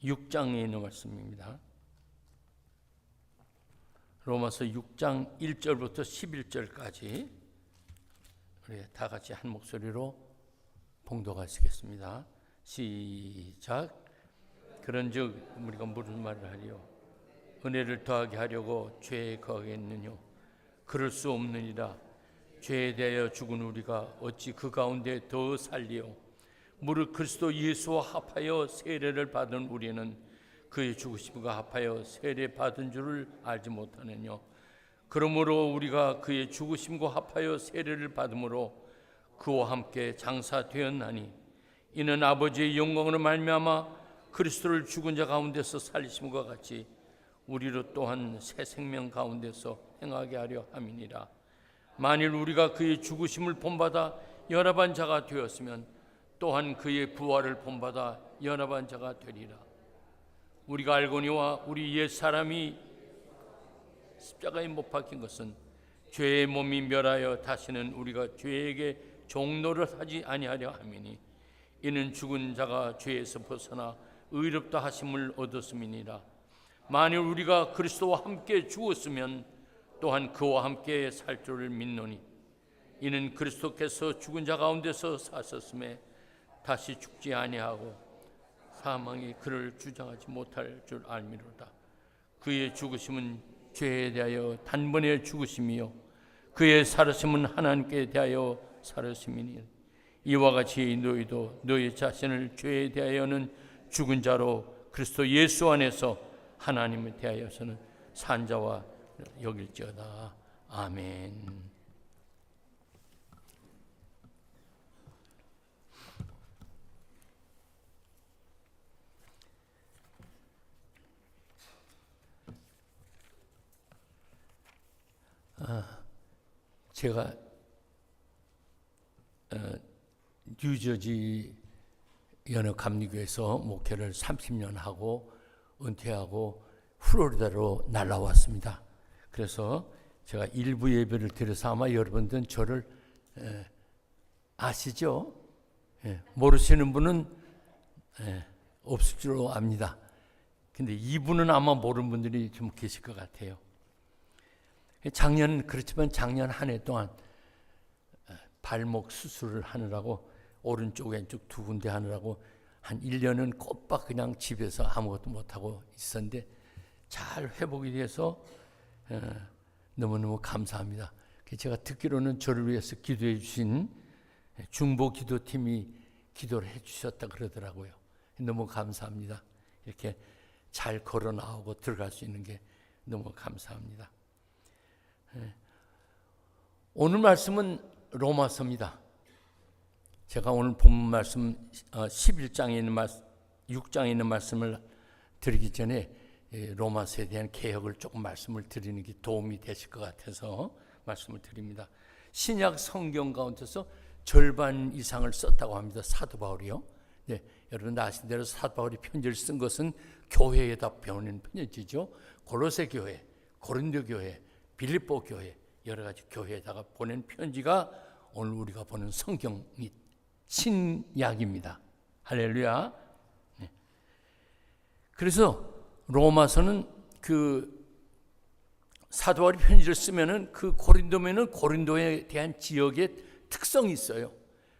6장에 있는 말씀입니다. 로마서 6장 1절부터 11절까지 우리 다 같이 한 목소리로 봉독하시겠습니다. 시작. 그런즉 우리가 무슨 말을 하리요? 은혜를 더하게 하려고 죄에 거하겠느뇨? 그럴 수 없느니라. 죄에 대하여 죽은 우리가 어찌 그 가운데 더 살리요? 무릇 그리스도 예수와 합하여 세례를 받은 우리는 그의 죽으심과 합하여 세례 받은 줄을 알지 못하느뇨? 그러므로 우리가 그의 죽으심과 합하여 세례를 받음으로 그와 함께 장사되었나니 이는 아버지의 영광으로 말미암아 그리스도를 죽은 자 가운데서 살리심과 같이 우리로 또한 새 생명 가운데서 행하게 하려 함이니라. 만일 우리가 그의 죽으심을 본받아 연합한 자가 되었으면 또한 그의 부활을 본받아 연합한 자가 되리라. 우리가 알거니와 우리 옛 사람이 십자가에 못 박힌 것은 죄의 몸이 멸하여 다시는 우리가 죄에게 종노릇 하지 아니하려 함이니 이는 죽은 자가 죄에서 벗어나 의롭다 하심을 얻었음이니라. 만일 우리가 그리스도와 함께 죽었으면 또한 그와 함께 살 줄을 믿노니 이는 그리스도께서 죽은 자 가운데서 사셨음에 다시 죽지 아니하고 사망이 그를 주장하지 못할 줄 알미로다. 그의 죽으심은 죄에 대하여 단번에 죽으심이요 그의 살으심은 하나님께 대하여 살으심이니 이와 같이 너희도 너희 자신을 죄에 대하여는 죽은 자로 그리스도 예수 안에서 하나님에 대하여서는 산 자와 여길지어다. 아멘. 제가 뉴저지 연합감리교에서 목회를 30년 하고 은퇴하고 플로리다로 날아왔습니다. 그래서 제가 일부 예배를 드려서 아마 여러분들은 저를 아시죠? 모르시는 분은 없을 줄 압니다. 근데 이분은 아마 모르는 분들이 좀 계실 것 같아요. 그렇지만 작년 한 해 동안 발목 수술을 하느라고 오른쪽 왼쪽 두 군데 하느라고 한 1년은 꼬박 그냥 집에서 아무것도 못하고 있었는데 잘 회복이 돼서 너무너무 감사합니다. 제가 듣기로는 저를 위해서 기도해 주신 중보 기도팀이 기도를 해 주셨다 그러더라고요. 너무 감사합니다. 이렇게 잘 걸어 나오고 들어갈 수 있는 게 너무 감사합니다. 오늘 말씀은 로마서입니다. 제가 오늘 본 말씀 11장에 있는 6장에 있는 말씀을 드리기 전에 로마서에 대한 개혁을 조금 말씀을 드리는 게 도움이 되실 것 같아서 말씀을 드립니다. 신약 성경 가운데서 절반 이상을 썼다고 합니다. 사도 바울이요. 네, 여러분 아시는 대로 사도 바울이 편지를 쓴 것은 교회에다 보낸 편지죠. 골로새 교회, 고린도 교회, 빌립보 교회 여러 가지 교회에다가 보낸 편지가 오늘 우리가 보는 성경이 신약입니다. 할렐루야. 네. 그래서 로마서는 그 사도 바울이 편지를 쓰면은 그 고린도면은 고린도에 대한 지역의 특성이 있어요.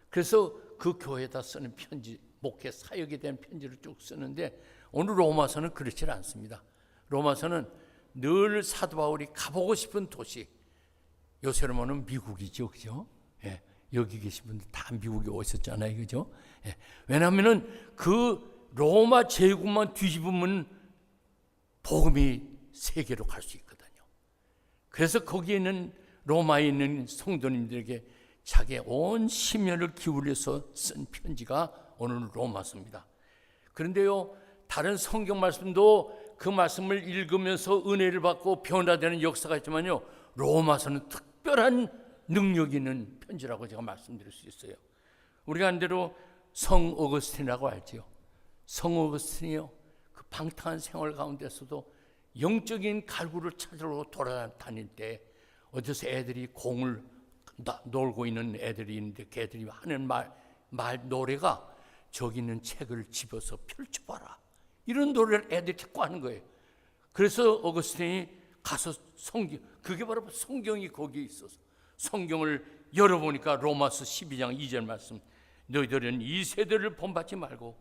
그래서 그 교회에다 쓰는 편지, 목회 사역에 대한 편지를 쭉 쓰는데 오늘 로마서는 그렇지 않습니다. 로마서는 늘 사도 바울이 가보고 싶은 도시, 요새로 말하면 미국이죠, 그죠? 예, 여기 계신 분들 다 미국에 오셨잖아요, 그죠? 예, 왜냐하면은 그 로마 제국만 뒤집으면 복음이 세계로 갈 수 있거든요. 그래서 거기에 있는 로마에 있는 성도님들에게 자기의 온 심혈을 기울여서 쓴 편지가 오늘 로마서입니다. 그런데요, 다른 성경 말씀도 그 말씀을 읽으면서 은혜를 받고 변화되는 역사가 있지만요, 로마서는 특별한 능력이 있는 편지라고 제가 말씀드릴 수 있어요. 우리가 한 대로 성 어거스틴이라고 알지요. 성 어거스틴이요, 그 방탕한 생활 가운데서도 영적인 갈구를 찾으러 돌아다닐 때 어디서 애들이 공을 놀고 있는 애들이 있는데 걔들이 하는 말 노래가 저기 있는 책을 집어서 펼쳐봐라, 이런 노래를 애들이 자꾸 하는 거예요. 그래서 어거스틴이 가서 그게 바로 성경이 거기에 있어서 성경을 열어보니까 로마서 12장 2절 말씀, 너희들은 이 세대를 본받지 말고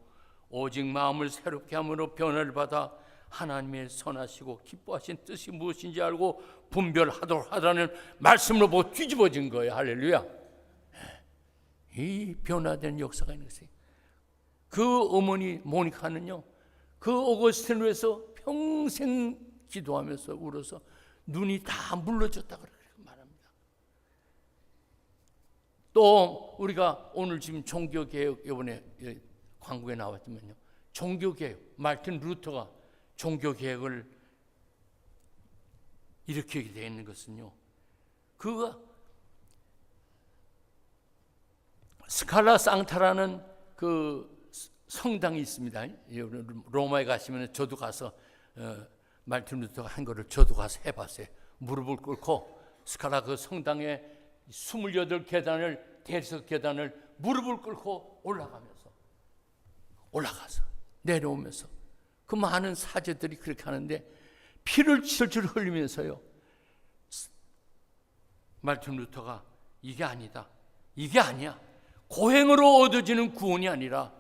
오직 마음을 새롭게 함으로 변화를 받아 하나님의 선하시고 기뻐하신 뜻이 무엇인지 알고 분별하도록 하라는 말씀으로 보고 뒤집어진 거예요. 할렐루야. 이 변화된 역사가 있는 것이에요. 그 어머니 모니카는요, 그 오거스틴을 위해서 평생 기도하면서 울어서 눈이 다 물러졌다 그렇게 말합니다. 또 우리가 오늘 지금 종교개혁, 이번에 광고에 나왔지만요, 종교개혁, 마르틴 루터가 종교개혁을 일으키게 되어 있는 것은요, 그가 스칼라 상타라는 그 성당이 있습니다. 로마에 가시면 저도 가서 마르틴 루터가 한 거를 저도 가서 해봤어요. 무릎을 꿇고 스칼라 그 성당에 28계단을 대리석 계단을 무릎을 꿇고 올라가서 내려오면서 그 많은 사제들이 그렇게 하는데 피를 철철 흘리면서요, 마르틴 루터가 이게 아니다, 이게 아니야, 고행으로 얻어지는 구원이 아니라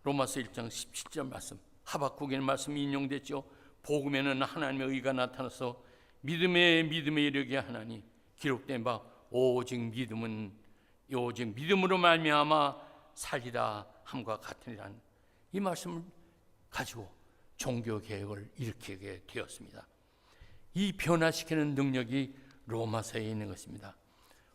로마서 1장 17절 말씀, 하박국의 말씀이 인용됐죠. 복음에는 하나님의 의가 나타나서 믿음에 이르게 하나니 기록된 바 오직 믿음으로 말미암아 살리라 함과 같으니라는 이 말씀을 가지고 종교개혁을 일으키게 되었습니다. 이 변화시키는 능력이 로마서에 있는 것입니다.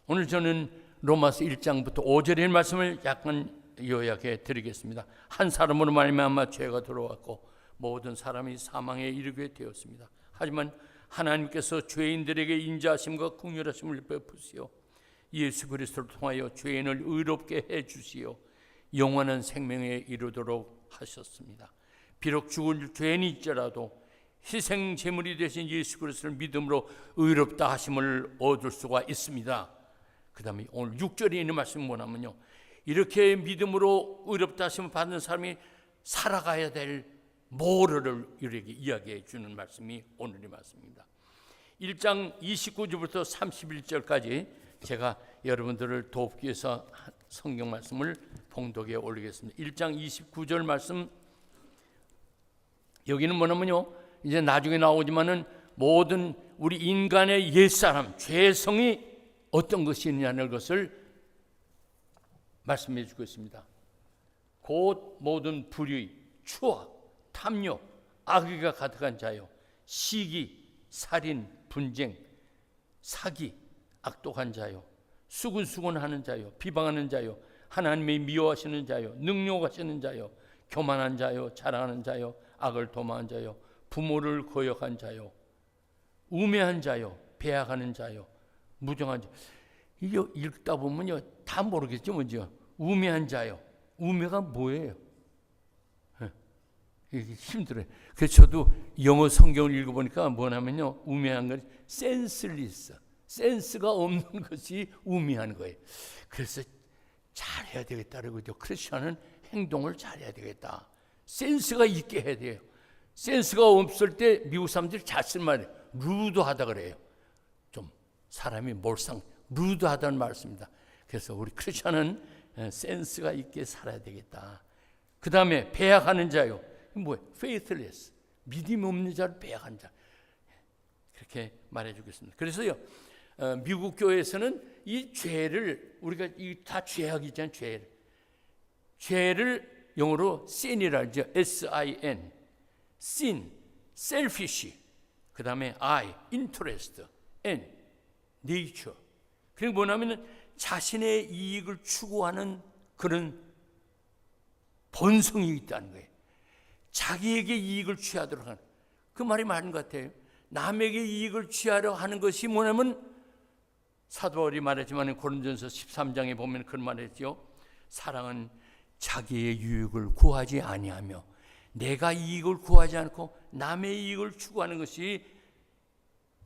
오늘 저는 로마서 1장부터 5절의 말씀을 약간 요약해 드리겠습니다. 한 사람으로 말미암아 죄가 들어왔고 모든 사람이 사망에 이르게 되었습니다. 하지만 하나님께서 죄인들에게 인자하심과 긍휼하심을 베푸시오 예수 그리스도를 통하여 죄인을 의롭게 해 주시오 영원한 생명에 이르도록 하셨습니다. 비록 죽을 죄인이 있더라도 희생 제물이 되신 예수 그리스도를 믿음으로 의롭다 하심을 얻을 수가 있습니다. 그 다음에 오늘 6절에 있는 말씀이 뭐냐면요, 이렇게 믿음으로 의롭다 하심을 받는 사람이 살아가야 될 모르를 이렇게 이야기해 주는 말씀이 오늘의 말씀입니다. 1장 29절부터 31절까지 제가 여러분들을 돕기 위해서 성경 말씀을 봉독에 올리겠습니다. 1장 29절 말씀, 여기는 뭐냐면요, 이제 나중에 나오지만은 모든 우리 인간의 옛사람, 죄성이 어떤 것이 있느냐는 것을 말씀해 주고 있습니다. 곧 모든 불의, 추악, 탐욕, 악의가 가득한 자요, 시기, 살인, 분쟁, 사기, 악독한 자요, 수군수군하는 자요, 비방하는 자요, 하나님의 미워하시는 자요, 능욕하시는 자요, 교만한 자요, 자랑하는 자요, 악을 도모한 자요, 부모를 거역한 자요, 우매한 자요, 배약하는 자요, 무정한 자요. 이게 읽다 보면요 다 모르겠죠. 먼저 우매한 자요, 우매가 뭐예요? 이게 힘들어요. 그래서 저도 영어 성경을 읽어보니까 뭐냐면요, 우매한 건 센스리스, 센스가 없는 것이 우매한 거예요. 그래서 잘해야 되겠다 그러고 크리스천은 행동을 잘해야 되겠다, 센스가 있게 해야 돼요. 센스가 없을 때 미국 사람들이 잘 쓴 말이에요. 루드하다 그래요. 좀 사람이 몰상 루드하다는 말씀입니다. 그래서 우리 크리스천은 센스가 있게 살아야 되겠다. 그 다음에 배약하는 자요, 뭐예요? faithless, 믿음 없는 자를 배약한 자, 그렇게 말해 주겠습니다. 그래서요, 미국 교회에서는 이 죄를, 우리가 다 죄악이잖아요. 죄를 영어로 sin이라 하죠. sin, sin, selfish, 그 다음에 I, interest, and nature. 그게 뭐냐면 자신의 이익을 추구하는 그런 본성이 있다는 거예요. 자기에게 이익을 취하도록 하는, 그 말이 맞는 것 같아요. 남에게 이익을 취하려 하는 것이 뭐냐면, 사도 바울이 말했지만 고린도전서 13장에 보면 그런 말을 했죠. 사랑은 자기의 유익을 구하지 아니하며 내가 이익을 구하지 않고 남의 이익을 추구하는 것이,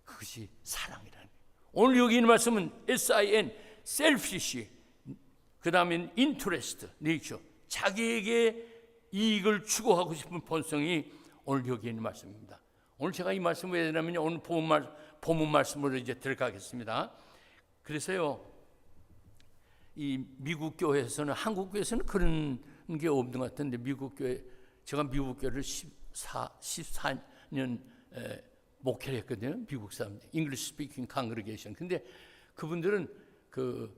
그것이 사랑이라는 거예요. 오늘 여기 있는 말씀은 sin, selfish, 그 다음엔 interest, nature, 자기에게 이익을 추구하고 싶은 본성이 오늘 여기 있는 말씀입니다. 오늘 제가 이 말씀을 왜 드리냐면요, 오늘 본문 말씀으로 이제 들어가겠습니다. 그래서요, 이 미국 교회에서는, 한국 교회에서는 그런 게 없는 것 같은데, 미국 교회, 제가 미국 교회를 14년 목회를 했거든요. 미국 사람들, English Speaking Congregation. 근데 그분들은 그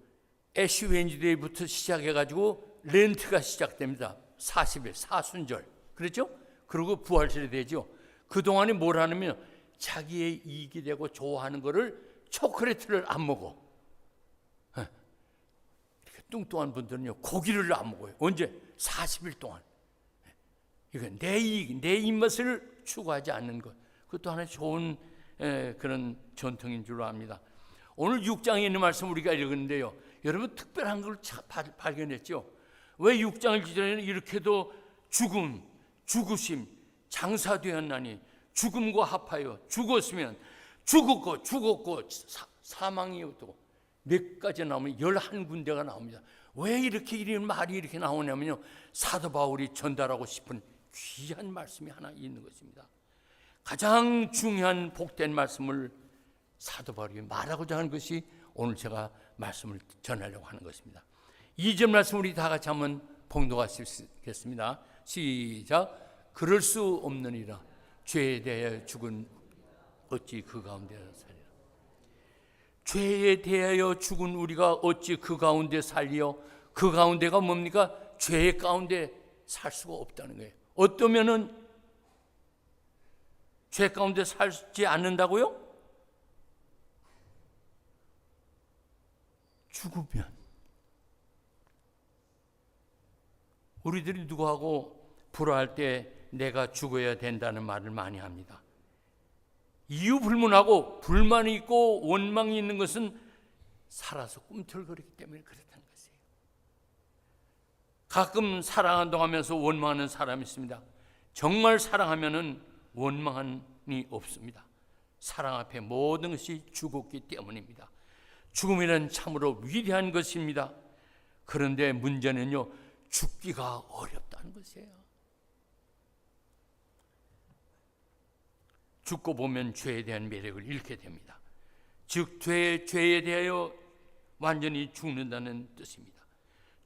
애쉬 웬즈데이부터 시작해가지고 렌트가 시작됩니다. 40일, 사순절. 그렇죠? 그리고 부활절이 되죠. 그동안에 뭘 하냐면 자기의 이익이 되고 좋아하는 거를 초콜릿을 안 먹어. 뚱뚱한 분들은요, 고기를 안 먹어요. 언제? 40일 동안. 이건 내 이익, 내 입맛을 추구하지 않는 것. 그것도 하나의 좋은 그런 전통인 줄로 압니다. 오늘 6장에 있는 말씀 우리가 읽었는데요, 여러분 특별한 걸 발견했죠. 왜 6장을 기전에는 이렇게도 죽음, 죽으심, 장사되었나니 죽음과 합하여 죽었으면 죽었고 사망이 또 몇 가지 나오면 11군데가 나옵니다. 왜 이렇게 이런 말이 이렇게 나오냐면요, 사도 바울이 전달하고 싶은 귀한 말씀이 하나 있는 것입니다. 가장 중요한 복된 말씀을 사도 바울이 말하고자 하는 것이 오늘 제가 말씀을 전하려고 하는 것입니다. 2절 말씀 우리 다 같이 한번 봉독하시겠습니다. 시작. 그럴 수 없느니라. 죄에 대하여 죽은 어찌 그 가운데 살리라. 죄에 대하여 죽은 우리가 어찌 그 가운데 살리요. 그 가운데가 뭡니까? 죄 가운데 살 수가 없다는 거예요. 어떠면은 죄 가운데 살지 않는다고요? 죽으면. 우리들이 누구하고 불화할 때 내가 죽어야 된다는 말을 많이 합니다. 이유 불문하고 불만이 있고 원망이 있는 것은 살아서 꿈틀거리기 때문에 그렇다는 것이에요. 가끔 사랑한다고 하면서 원망하는 사람이 있습니다. 정말 사랑하면은 원망이 없습니다. 사랑 앞에 모든 것이 죽었기 때문입니다. 죽음이란 참으로 위대한 것입니다. 그런데 문제는요, 죽기가 어렵다는 것이에요. 죽고 보면 죄에 대한 매력을 잃게 됩니다. 즉 죄에 대하여 완전히 죽는다는 뜻입니다.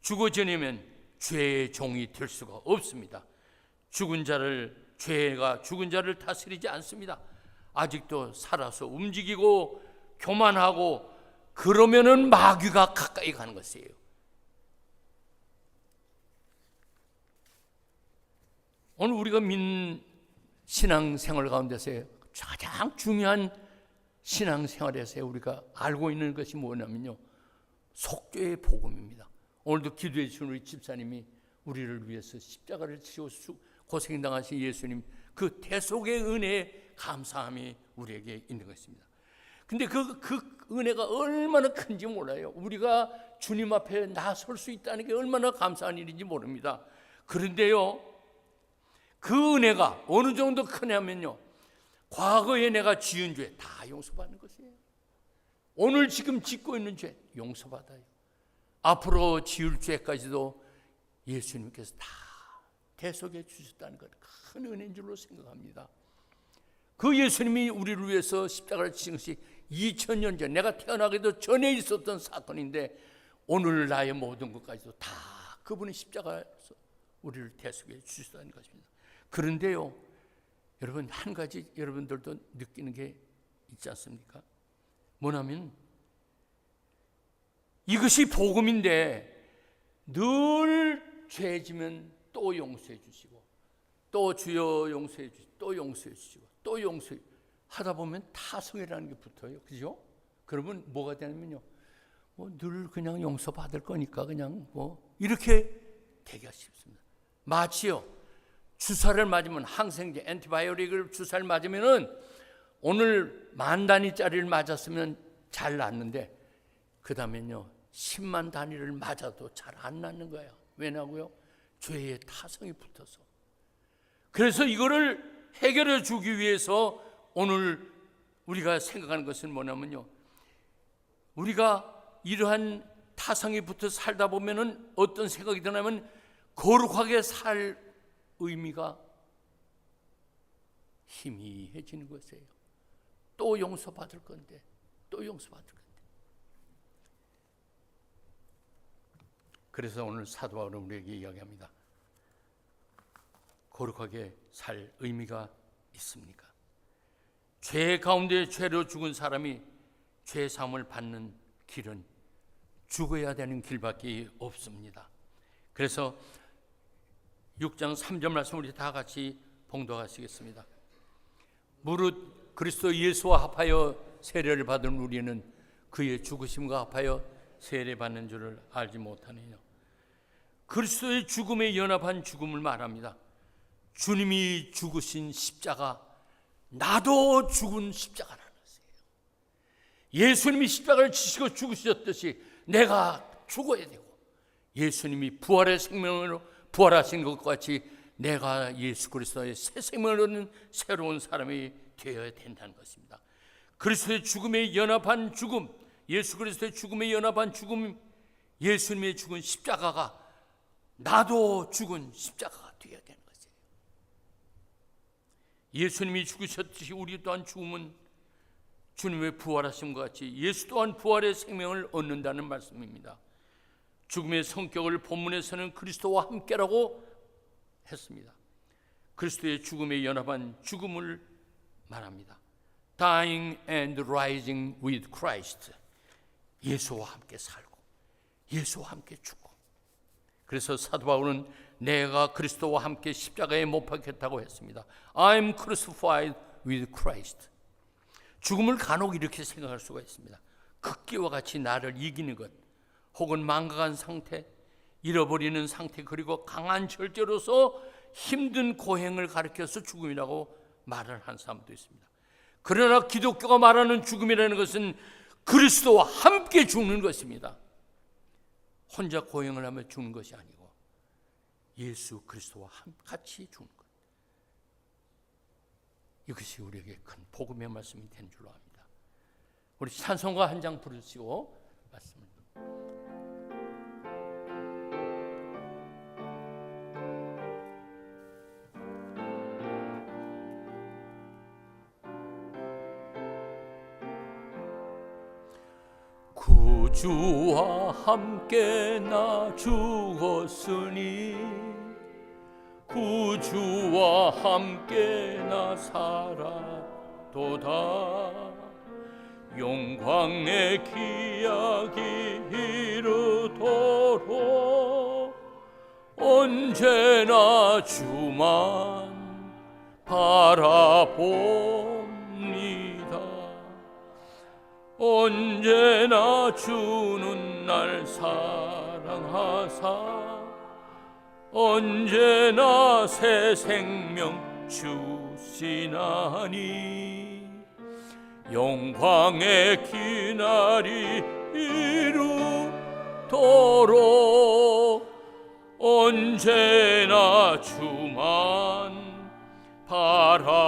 죽어지려면 죄의 종이 될 수가 없습니다. 죄가 죽은 자를 다스리지 않습니다. 아직도 살아서 움직이고 교만하고 그러면은 마귀가 가까이 가는 것이에요. 오늘 우리가 믿는 신앙생활 가운데서 가장 중요한 신앙생활에서 우리가 알고 있는 것이 뭐냐면요, 속죄의 복음입니다. 오늘도 기도해 주신 우리 집사님이 우리를 위해서 십자가를 지고 고생당하신 예수님, 그 대속의 은혜에 감사함이 우리에게 있는 것입니다. 근데 그 은혜가 얼마나 큰지 몰라요. 우리가 주님 앞에 나설 수 있다는 게 얼마나 감사한 일인지 모릅니다. 그런데요, 그 은혜가 어느 정도 크냐면요, 과거에 내가 지은 죄 다 용서받는 것이에요. 오늘 지금 짓고 있는 죄 용서받아요. 앞으로 지을 죄까지도 예수님께서 다 대속해 주셨다는 것, 큰 은혜인 줄로 생각합니다. 그 예수님이 우리를 위해서 십자가를 지신 것이 2000년 전, 내가 태어나기도 전에 있었던 사건인데 오늘 나의 모든 것까지도 다 그분의 십자가에서 우리를 대속해 주셨다는 것입니다. 그런데요, 여러분, 한 가지 여러분들도 느끼는 게 있지 않습니까? 뭐냐면 이것이 복음인데 늘 죄 지면 또 용서해 주시고, 또 주여 용서해 주시고, 또 용서해 주시고, 또 용서해 하다 보면 타성이라는 게 붙어요. 그죠? 그러면 뭐가 되냐면요, 늘 그냥 용서받을 거니까 그냥 이렇게 되기가 쉽습니다. 마치요, 주사를 맞으면, 항생제 엔티바이오틱을 주사를 맞으면은 오늘 10,000단위짜리를 맞았으면 잘 낫는데 그 다음엔요 10만 단위를 맞아도 잘 안 낫는 거예요. 왜냐고요? 죄의 타성이 붙어서. 그래서 이거를 해결해 주기 위해서 오늘 우리가 생각하는 것은 뭐냐면요, 우리가 이러한 타성이 붙어 살다 보면은 어떤 생각이 드냐면 거룩하게 살 의미가 희미해지는 것이에요. 또 용서받을 건데, 또 용서받을 건데. 그래서 오늘 사도 바울은 우리에게 이야기합니다. 거룩하게 살 의미가 있습니까? 죄 가운데 죄로 죽은 사람이 죄 사함을 받는 길은 죽어야 되는 길밖에 없습니다. 그래서 6장 3절 말씀 우리 다 같이 봉독하시겠습니다. 무릇 그리스도 예수와 합하여 세례를 받은 우리는 그의 죽으심과 합하여 세례받는 줄을 알지 못하느냐. 그리스도의 죽음에 연합한 죽음을 말합니다. 주님이 죽으신 십자가, 나도 죽은 십자가라는 것이에요. 예수님이 십자가를 지시고 죽으셨듯이 내가 죽어야 되고, 예수님이 부활의 생명으로 부활하신 것과 같이 내가 예수 그리스도의 새 생명을 얻는 새로운 사람이 되어야 된다는 것입니다. 그리스도의 죽음에 연합한 죽음, 예수 그리스도의 죽음에 연합한 죽음, 예수님의 죽은 십자가가 나도 죽은 십자가가 되어야 되는 것이에요. 예수님이 죽으셨듯이 우리 또한 죽으면 주님의 부활하심과 같이 예수 또한 부활의 생명을 얻는다는 말씀입니다. 죽음의 성격을 본문에서는 그리스도와 함께라고 했습니다. 그리스도의 죽음에 연합한 죽음을 말합니다. Dying and rising with Christ. 예수와 함께 살고 예수와 함께 죽고. 그래서 사도 바울은 내가 그리스도와 함께 십자가에 못 박혔다고 했습니다. I'm crucified with Christ. 죽음을 간혹 이렇게 생각할 수가 있습니다. 극기와 같이 나를 이기는 것, 혹은 망각한 상태, 잃어버리는 상태, 그리고 강한 절제로서 힘든 고행을 가리켜서 죽음이라고 말을 한 사람도 있습니다. 그러나 기독교가 말하는 죽음이라는 것은 그리스도와 함께 죽는 것입니다. 혼자 고행을 하며 죽는 것이 아니고 예수 그리스도와 같이 죽는 것. 이것이 우리에게 큰 복음의 말씀이 된 줄로 압니다. 우리 찬송가 한 장 부르시고 말씀을. 구주와 함께 나 죽었으니 구주와 함께 나 살았도다. 영광의 기약이 이르도록 언제나 주만 바라봅니다. 언제나 주는 날 사랑하사 언제나 새 생명 주시나니 영광의 기날이 이루도록 언제나 주만 바라봅니다.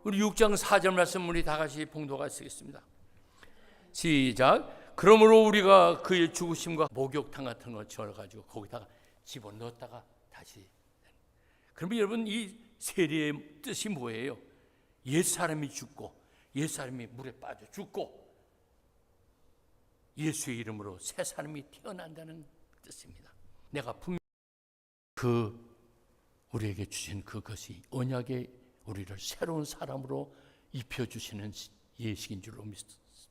우리 6장 4절 말씀 우리 다 같이 봉독하시겠습니다. 시작. 그러므로 우리가 그의 죽으심과 목욕탕 같은 걸 지어가지고 거기다가 집어넣었다가 다시. 그러면 여러분 이 세례의 뜻이 뭐예요? 옛사람이 죽고 옛사람이 물에 빠져 죽고 예수의 이름으로 새 사람이 태어난다는 뜻입니다. 내가 분명히 우리에게 주신 그것이 언약의 우리를 새로운 사람으로 입혀주시는 예식인 줄로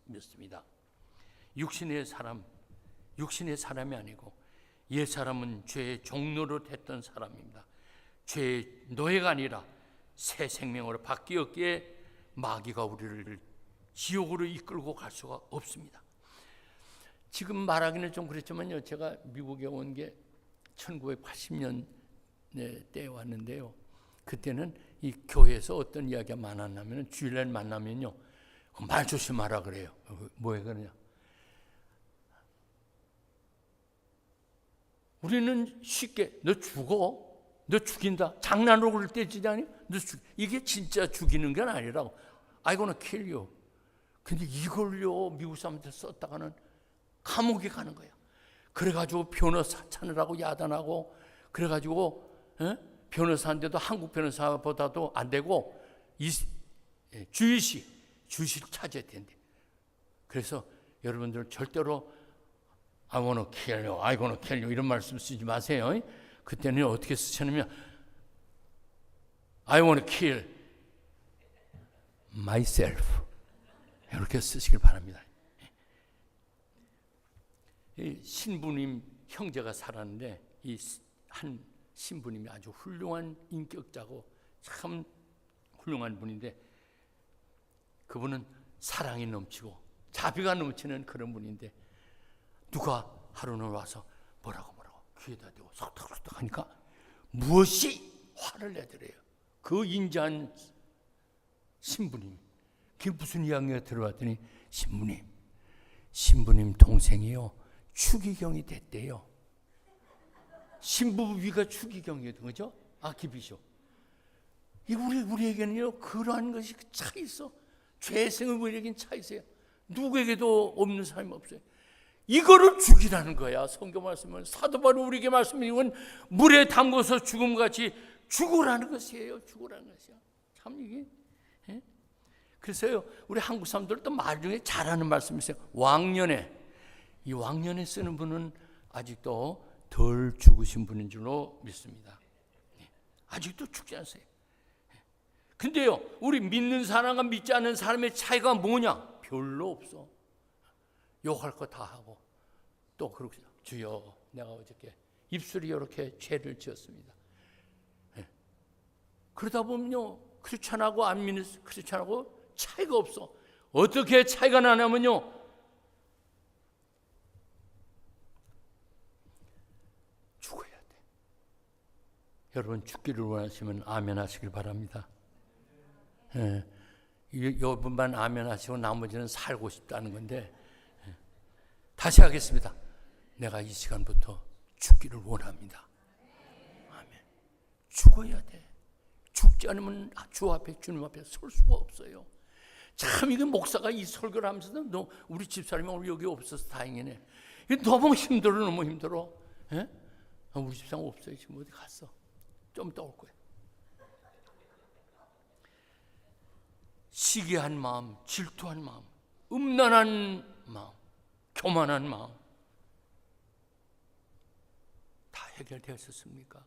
믿습니다. 육신의 사람이 아니고 옛 사람은 죄의 종로로 됐던 사람입니다. 죄의 노예가 아니라 새 생명으로 바뀌었기에 마귀가 우리를 지옥으로 이끌고 갈 수가 없습니다. 지금 말하기는 좀 그렇지만요, 제가 미국에 온 게 1980년 때에 왔는데요. 그때는 이 교회에서 어떤 이야기가 많았냐면 주일날 만나면요 말 조심하라 그래요. 뭐에 그러냐? 우리는 쉽게 너 죽어, 너 죽인다, 장난으로 그럴 때 지자니 너 이게 진짜 죽이는 건 아니라고. I gonna kill you. 근데 이걸요 미국 사람들 썼다가는 감옥에 가는 거야. 그래가지고 변호사 찾느라고 야단하고, 그래가지고 변호사인데도 한국 변호사보다도 안 되고 주의시를 찾아야 된대. 그래서 여러분들 절대로 I wanna kill you, I wanna kill you 이런 말씀 쓰지 마세요. 그때는 어떻게 쓰냐면 I wanna kill myself 이렇게 쓰시길 바랍니다. 이 신부님 형제가 살았는데 이 한 신부님이 아주 훌륭한 인격자고 참 훌륭한 분인데, 그분은 사랑이 넘치고 자비가 넘치는 그런 분인데, 누가 하루는 와서 뭐라고 귀에다 대고 속닥속닥 하니까 무엇이 화를 내더래요. 그 인자한 신부님. 그게 무슨 이야기가 들어왔더니 신부님 동생이요 추기경이 됐대요. 신부 위가 추기경이었던 거죠. 아키비숍. 우리에게는요 그러한 것이 차 있어. 죄성의 우리에겐 차 있어요. 누구에게도 없는 사람이 없어요. 이거를 죽이라는 거야. 성경 말씀은 사도 바울이 우리에게 말씀이건 물에 담궈서 죽음같이 죽으라는 것이에요. 죽으라는 것이야. 참 이게. 그래서요 우리 한국 사람들도 말 중에 잘하는 말씀이 있어요. 왕년에. 이 왕년에 쓰는 분은 아직도 덜 죽으신 분인 줄로 믿습니다. 아직도 죽지 않으세요. 근데요 우리 믿는 사람과 믿지 않는 사람의 차이가 뭐냐? 별로 없어. 욕할 거 다 하고 또 그렇게 주여 내가 어저께 입술이 이렇게 죄를 지었습니다. 그러다 보면요 크리스찬하고 안 믿는 크리스찬하고 차이가 없어. 어떻게 차이가 나냐면요 죽어야 돼. 여러분 죽기를 원하시면 아멘 하시길 바랍니다. 이 부분만 아멘 하시고 나머지는 살고 싶다는 건데, 다시 하겠습니다. 내가 이 시간부터 죽기를 원합니다. 아멘. 죽어야 돼. 죽지 않으면 주 앞에 주님 앞에 설 수가 없어요. 참 이게 목사가 이 설교를 하면서도 우리 집사람이 오늘 여기 없어서 다행이네. 이게 너무 힘들어. 우리 집사람 없어요. 지금 어디 갔어? 좀 이따 올 거예요. 시기한 마음, 질투한 마음, 음란한 마음, 교만한 마음 다 해결되었습니까?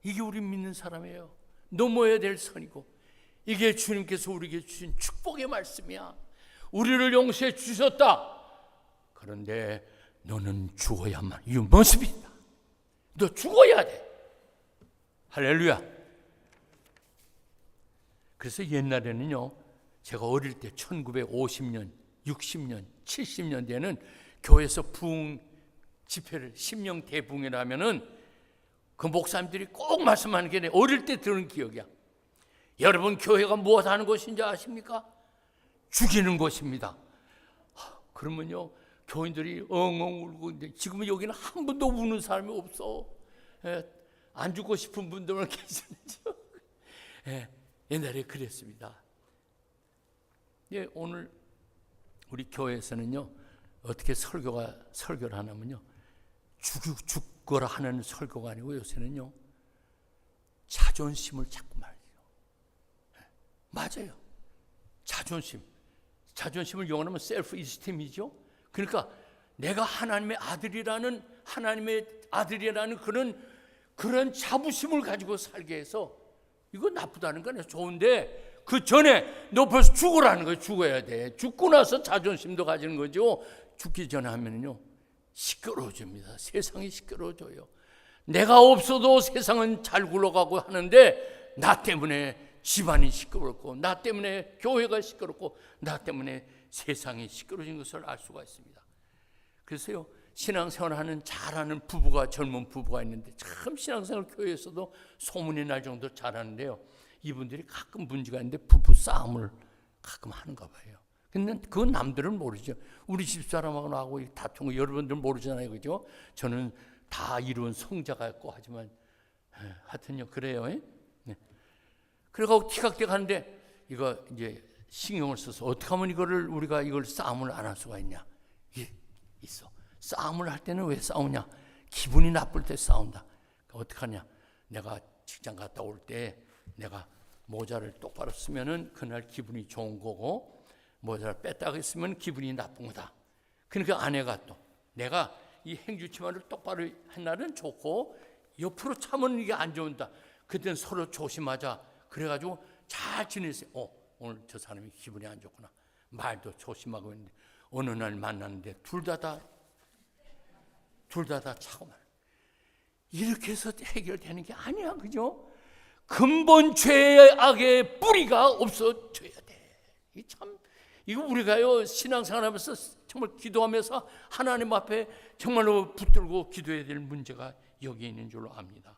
이게 우리 믿는 사람이에요. 넘어야 될 선이고, 이게 주님께서 우리에게 주신 축복의 말씀이야. 우리를 용서해 주셨다. 그런데 너는 죽어야만. You must be. 너 죽어야 돼. 할렐루야. 그래서 옛날에는요 제가 어릴 때 1950년 60년 70년대에는 교회에서 부흥 집회를 심령 대부흥이라 하면은 그 목사님들이 꼭 말씀하는 게 어릴 때 들은 기억이야. 여러분 교회가 무엇 하는 것인지 아십니까? 죽이는 것입니다. 그러면요 교인들이 엉엉 울고 있는데 지금은 여기는 한 분도 우는 사람이 없어. 안 죽고 싶은 분들만 계시죠. 옛날에 그랬습니다. 오늘 우리 교회에서는요 어떻게 설교를 하냐면요 죽거라 하는 설교가 아니고 요새는요 자존심을 자꾸 말해요. 맞아요. 자존심을 영어로 셀프 이스템이죠. 그러니까 내가 하나님의 아들이라는 그런 자부심을 가지고 살게 해서, 이거 나쁘다는 거 아니에요. 좋은데 그 전에 너 벌써 죽으라는 거예요. 죽어야 돼. 죽고 나서 자존심도 가지는 거죠. 죽기 전에 하면은요 시끄러워집니다. 세상이 시끄러워져요. 내가 없어도 세상은 잘 굴러가고 하는데 나 때문에 집안이 시끄럽고 나 때문에 교회가 시끄럽고 나 때문에 세상이 시끄러워진 것을 알 수가 있습니다. 그래서요 신앙생활하는 잘하는 젊은 부부가 있는데 참 신앙생활 교회에서도 소문이 날 정도로 잘하는데요. 이분들이 가끔 문제가 있는데 부부 싸움을 가끔 하는가 봐요. 근데 그건 남들은 모르죠. 우리 집사람하고 나하고 다툰 거 여러분들 모르잖아요. 그죠? 저는 다 이룬 성자가 있고 하지만 하여튼요 그래요. 네. 그래가지고 티각대가 하는데 이거 이제 신경을 써서 어떻게 하면 우리가 이걸 싸움을 안 할 수가 있냐. 있어. 싸움을 할 때는 왜 싸우냐? 기분이 나쁠 때 싸운다. 그러니까 어떡하냐? 내가 직장 갔다 올 때 내가 모자를 똑바로 쓰면은 그날 기분이 좋은 거고, 모자를 뺐다가 쓰면 기분이 나쁜 거다. 그러니까 아내가 또 내가 이 행주치마를 똑바로 한 날은 좋고 옆으로 차면 이게 안 좋은다. 그때는 서로 조심하자. 그래가지고 잘 지냈어요. 오늘 저 사람이 기분이 안 좋구나. 말도 조심하고 있는데 어느 날 만났는데 둘 다 차고 말. 이렇게 해서 해결되는 게 아니야, 그죠? 근본 죄악의 뿌리가 없어져야 돼. 이거 우리가요 신앙생활하면서 정말 기도하면서 하나님 앞에 정말로 붙들고 기도해야 될 문제가 여기 있는 줄로 압니다.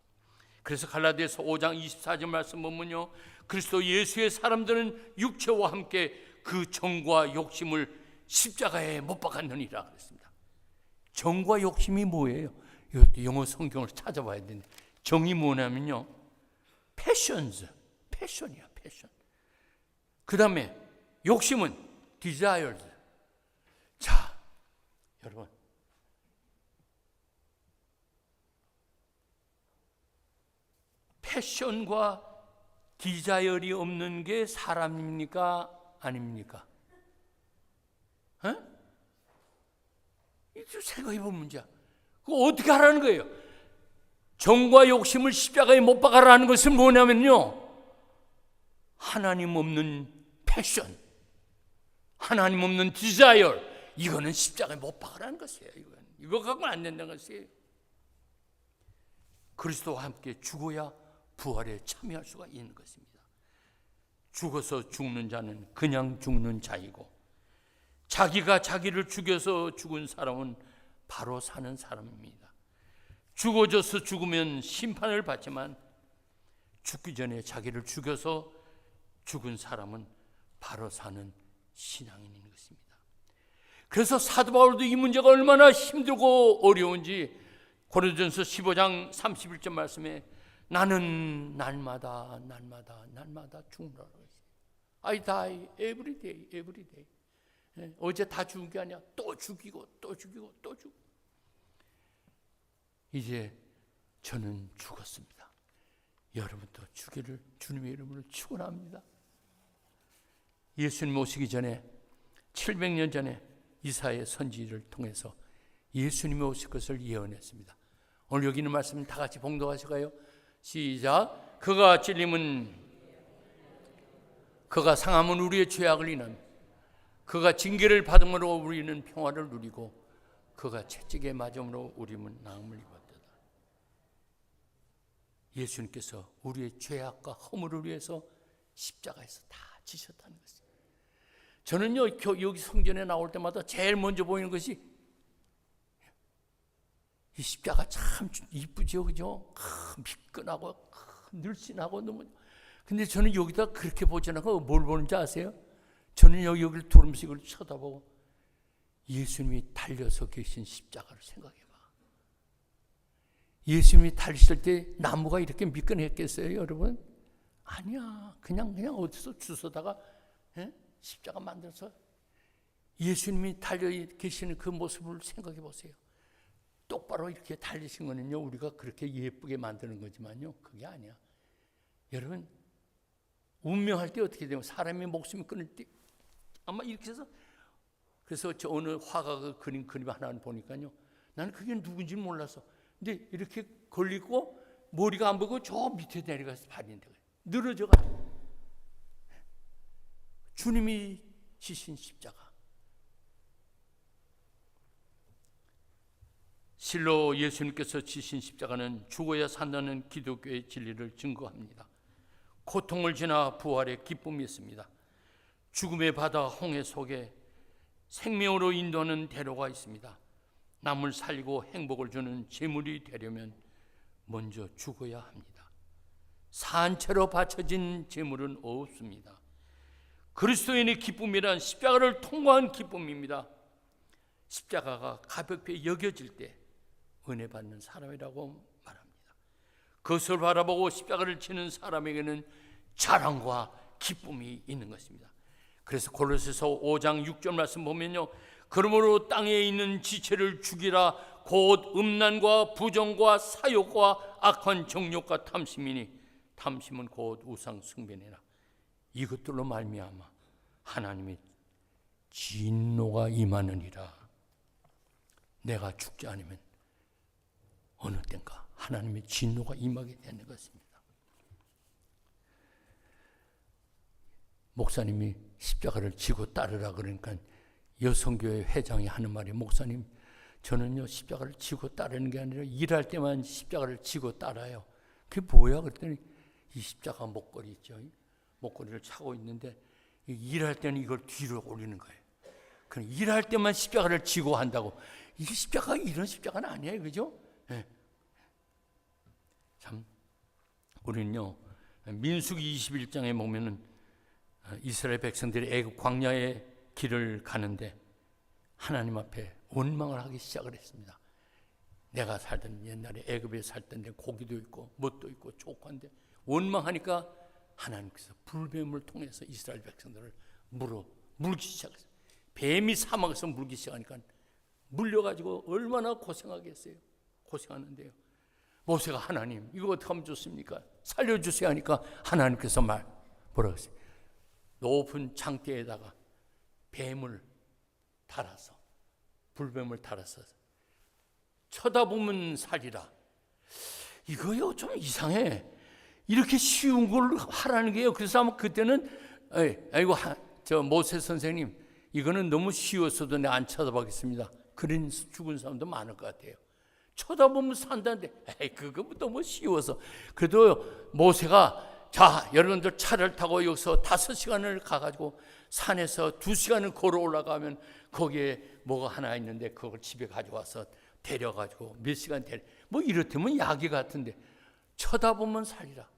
그래서 갈라디아서 5장 24절 말씀 보면요, 그리스도 예수의 사람들은 육체와 함께 그 정과 욕심을 십자가에 못 박았느니라 그랬습니다. 정과 욕심이 뭐예요? 이것도 영어 성경을 찾아봐야 되는데, 정이 뭐냐면요, 패션이야, 패션. 그 다음에 욕심은 desires. 자, 여러분, 패션과 디자이얼이 없는 게 사람입니까? 아닙니까? 이거 생각해보면 문제야. 그거 어떻게 하라는 거예요? 정과 욕심을 십자가에 못 박아라는 것은 뭐냐면요, 하나님 없는 패션, 하나님 없는 디자이얼, 이거는 십자가에 못 박아라는 것이에요. 이거 갖고는 안 된다는 것이에요. 그리스도와 함께 죽어야 부활에 참여할 수가 있는 것입니다. 죽어서 죽는 자는 그냥 죽는 자이고, 자기가 자기를 죽여서 죽은 사람은 바로 사는 사람입니다. 죽어져서 죽으면 심판을 받지만 죽기 전에 자기를 죽여서 죽은 사람은 바로 사는 신앙인인 것입니다. 그래서 사도 바울도 이 문제가 얼마나 힘들고 어려운지 고린도전서 15장 31절 말씀에 나는 날마다 죽는다고 했어요. I die every day. 어제 다 죽은 게 아니야. 또 죽이고. 이제 저는 죽었습니다. 여러분도 죽기를 주님의 이름으로 축원합니다. 예수님 오시기 전에 700년 전에 이사야의 선지를 통해서 예수님이 오실 것을 예언했습니다. 오늘 여기 있는 말씀 다 같이 봉독하실까요? 시작. 그가 찔림은, 그가 상함은 우리의 죄악을 인함, 그가 징계를 받음으로 우리는 평화를 누리고 그가 채찍에 맞음으로 우리는 나음을 입었다. 예수님께서 우리의 죄악과 허물을 위해서 십자가에서 다 지셨다는 것입니다. 저는요 여기 성전에 나올 때마다 제일 먼저 보이는 것이 이 십자가 참 이쁘죠, 그죠? 미끈하고 늘씬하고 너무. 근데 저는 여기다 그렇게 보지 않고 뭘 보는지 아세요? 저는 여기를 두름식을 쳐다보고 예수님이 달려서 계신 십자가를 생각해봐. 예수님이 달리실 때 나무가 이렇게 미끈했겠어요, 여러분? 아니야. 그냥 어디서 주워다가 십자가 만들어서 예수님이 달려 계시는 그 모습을 생각해 보세요. 똑바로 이렇게 달리신 거는요, 우리가 그렇게 예쁘게 만드는 거지만요, 그게 아니야. 여러분, 운명할 때 어떻게 되면 사람의 목숨이 끊을 때 아마 이렇게 해서, 그래서 저 어느 화가가 그림 하나를 보니까요, 나는 그게 누군지 몰랐어. 근데 이렇게 걸리고 머리가 안 보고 저 밑에 내려가서 발인데 늘어져가지고 주님이 지신 십자가. 실로 예수님께서 지신 십자가는 죽어야 산다는 기독교의 진리를 증거합니다. 고통을 지나 부활의 기쁨이 있습니다. 죽음의 바다 홍해 속에 생명으로 인도하는 대로가 있습니다. 남을 살리고 행복을 주는 제물이 되려면 먼저 죽어야 합니다. 산채로 바쳐진 제물은 없습니다. 그리스도인의 기쁨이란 십자가를 통과한 기쁨입니다. 십자가가 가볍게 여겨질 때 은혜 받는 사람이라고 말합니다. 그것을 바라보고 십자가를 지는 사람에게는 자랑과 기쁨이 있는 것입니다. 그래서 골로새서 5장 6절 말씀 보면요, 그러므로 땅에 있는 지체를 죽이라. 곧 음란과 부정과 사욕과 악한 정욕과 탐심이니 탐심은 곧 우상 숭배니라. 이것들로 말미암아 하나님의 진노가 임하느니라. 내가 죽지 않으면 어느 때인가 하나님의 진노가 임하게 되는 것입니다. 목사님이 십자가를 지고 따르라 그러니까 여성교회 회장이 하는 말이, 목사님 저는요 십자가를 지고 따르는 게 아니라 일할 때만 십자가를 지고 따라요. 그게 뭐야? 그랬더니 이 십자가 목걸이 있죠. 목걸이를 차고 있는데 일할 때는 이걸 뒤로 올리는 거예요. 그럼 일할 때만 십자가를 지고 한다고. 이게 십자가 이런 십자가는 아니에요, 그죠? 네. 참 우리는요 민수기 21장에 보면은 이스라엘 백성들이 애굽 광야의 길을 가는데 하나님 앞에 원망을 하기 시작을 했습니다. 내가 살던 옛날에 애굽에 살던 데 고기도 있고 뭣도 있고 좋고한데 원망하니까 하나님께서 불뱀을 통해서 이스라엘 백성들을 물기 시작했어요. 뱀이 사막에서 물기 시작하니까 물려가지고 얼마나 고생하겠어요. 고생하는데요, 모세가 하나님 이거 어떻게 하면 좋습니까? 살려주세요 하니까 하나님께서 뭐라고 했어요? 높은 장대에다가 뱀을 달아서, 불뱀을 달아서 쳐다보면 살리라. 이거요 좀 이상해. 이렇게 쉬운 걸 하라는 게요. 그래서 아마 그때는 아이고 저 모세 선생님 이거는 너무 쉬웠어도 내가 안 쳐다보겠습니다. 그런 죽은 사람도 많을 것 같아요. 쳐다보면 산다는데 그거 너무 쉬워서. 그래도 모세가 자 여러분들 차를 타고 여기서 5시간을 가가지고 산에서 2시간을 걸어 올라가면 거기에 뭐가 하나 있는데 그걸 집에 가져와서 데려가지고 몇 시간 뭐 이렇다면 야기 같은데 쳐다보면 살리라.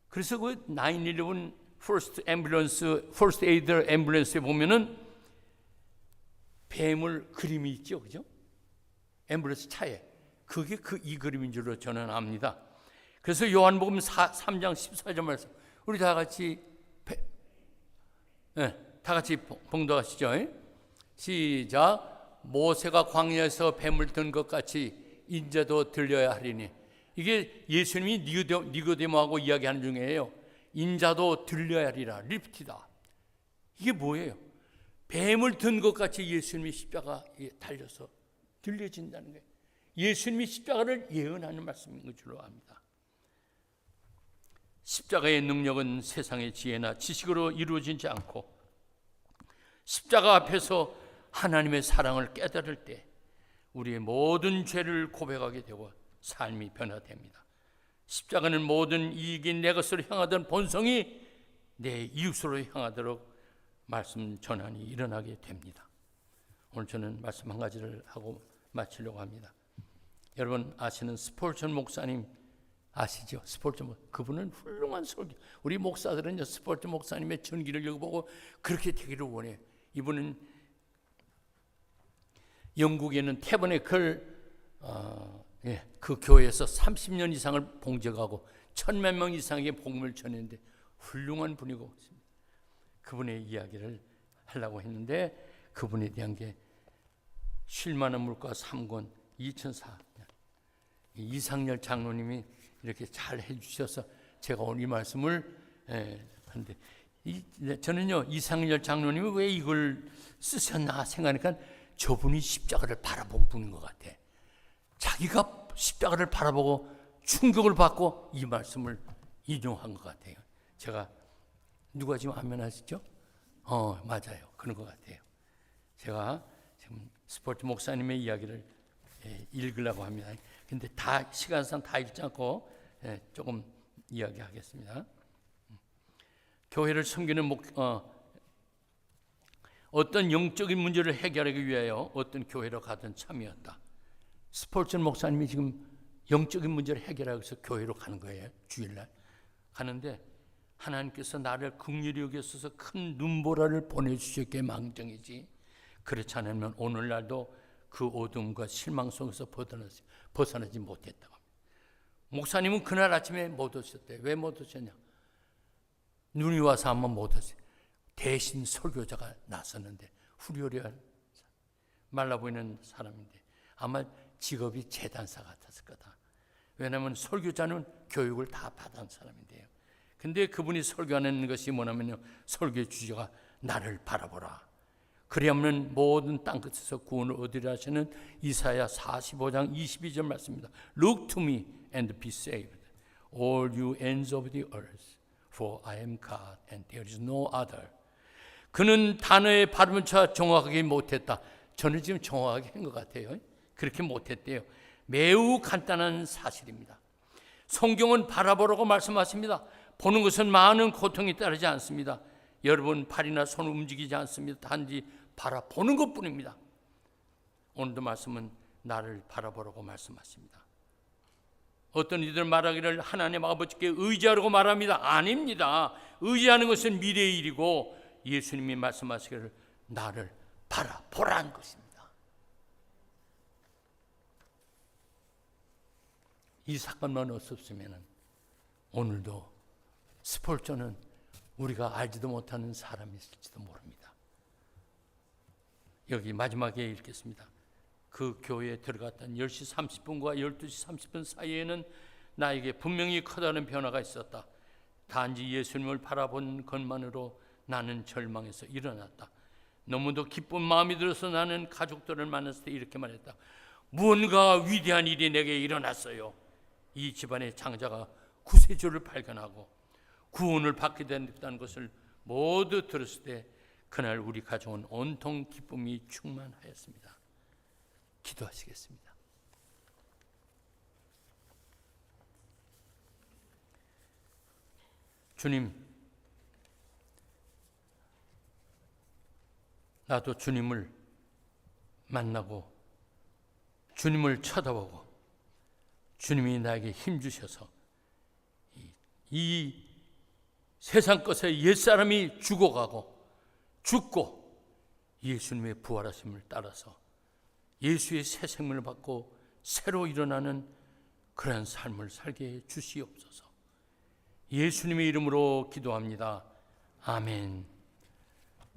그래서 그 911 First Aid 앰뷸런스에 보면은 뱀을 그림이 있죠, 그죠? 앰뷸런스 차에 그게 이 그림인 줄로 저는 압니다. 그래서 요한복음 3장 14절 말씀 우리 다 같이 봉독하시죠. 시작. 모세가 광야에서 뱀을 든 것 같이 인자도 들려야 하리니. 이게 예수님이 니고데모하고 이야기하는 중이에요. 인자도 들려야 하리라. 리프티다. 이게 뭐예요? 뱀을 든 것 같이 예수님이 십자가에 달려서 들려진다는 거예요. 예수님이 십자가를 예언하는 말씀인 줄로 압니다. 십자가의 능력은 세상의 지혜나 지식으로 이루어지지 않고 십자가 앞에서 하나님의 사랑을 깨달을 때 우리의 모든 죄를 고백하게 되고 삶이 변화됩니다. 십자가는 모든 이익이 내 것으로 향하던 본성이 내 이웃으로 향하도록 말씀 전환이 일어나게 됩니다. 오늘 저는 말씀 한 가지를 하고 마치려고 합니다. 여러분 아시는 스폴전 목사님 아시죠? 스폴전 목사. 그분은 훌륭한 설교. 우리 목사들은 스폴전 목사님의 전기를 읽어보고 그렇게 되기를 원해요. 이분은 영국에는 태버네클 그 교회에서 30년 이상을 봉적하고 1000만 명 이상의 복음을 전했는데 훌륭한 분이고 있습니다. 그분의 이야기를 하려고 했는데 그분에 대한 게 쉴만한 물가 3권 2004년 이상열 장로님이 이렇게 잘 해주셔서 제가 오늘 이 말씀을 하는데 저는요 이상열 장로님이 왜 이걸 쓰셨나 생각하니까 저분이 십자가를 바라본 분인 것 같아. 자기가 십자가를 바라보고 충격을 받고 이 말씀을 인용한 것 같아요. 제가 누가 지금 아멘하시죠? 맞아요. 그런 것 같아요. 제가 지금 스포츠 목사님의 이야기를 읽으려고 합니다. 근데 다 시간상 다 읽지 않고 조금 이야기하겠습니다. 교회를 섬기는 어떤 영적인 문제를 해결하기 위하여 어떤 교회로 가던 참이었다. 스폴전 목사님이 지금 영적인 문제를 해결하기 위해서 교회로 가는 거예요. 주일날 가는데 하나님께서 나를 긍휼히 여기셔서 큰 눈보라를 보내주셨기에 망정이지 그렇지 않으면 오늘날도 그 어둠과 실망 속에서 벗어나지 못했다고 합니다. 목사님은 그날 아침에 못 오셨대요. 왜 못 오셨냐? 눈이 와서 한번 못 오셨어요. 대신 설교자가 나섰는데 후련한 말라 보이는 사람인데 아마 직업이 재단사 같았을 거다. 왜냐하면 설교자는 교육을 다 받은 사람인데요. 근데 그분이 설교하는 것이 뭐냐면요, 설교의 주제가 나를 바라보라. 그리하면 모든 땅끝에서 구원을 얻으리라 하시는 이사야 45장 22절 말씀입니다. Look to me and be saved, all you ends of the earth, for I am God and there is no other. 그는 단어의 발음을 정확하게 못했다. 저는 지금 정확하게 한 것 같아요. 그렇게 못했대요. 매우 간단한 사실입니다. 성경은 바라보라고 말씀하십니다. 보는 것은 많은 고통이 따르지 않습니다. 여러분 팔이나 손을 움직이지 않습니다. 단지 바라보는 것뿐입니다. 오늘도 말씀은 나를 바라보라고 말씀하십니다. 어떤 이들 말하기를 하나님 아버지께 의지하라고 말합니다. 아닙니다. 의지하는 것은 미래의 일이고 예수님이 말씀하시기를 나를 바라보라는 것입니다. 이 사건만 없었으면 오늘도 스폴저는 우리가 알지도 못하는 사람이 있을지도 모릅니다. 여기 마지막에 읽겠습니다. 그 교회에 들어갔던 10시 30분과 12시 30분 사이에는 나에게 분명히 커다란 변화가 있었다. 단지 예수님을 바라본 것만으로 나는 절망해서 일어났다. 너무도 기쁜 마음이 들어서 나는 가족들을 만났을 때 이렇게 말했다. 무언가 위대한 일이 내게 일어났어요. 이 집안의 장자가 구세주를 발견하고 구원을 받게 됐다는 것을 모두 들었을 때 그날 우리 가족은 온통 기쁨이 충만하였습니다. 기도하시겠습니다. 주님, 나도 주님을 만나고 주님을 쳐다보고 주님이 나에게 힘주셔서 이 세상 것에 옛사람이 죽고 예수님의 부활하심을 따라서 예수의 새 생명을 받고 새로 일어나는 그런 삶을 살게 해 주시옵소서. 예수님의 이름으로 기도합니다. 아멘.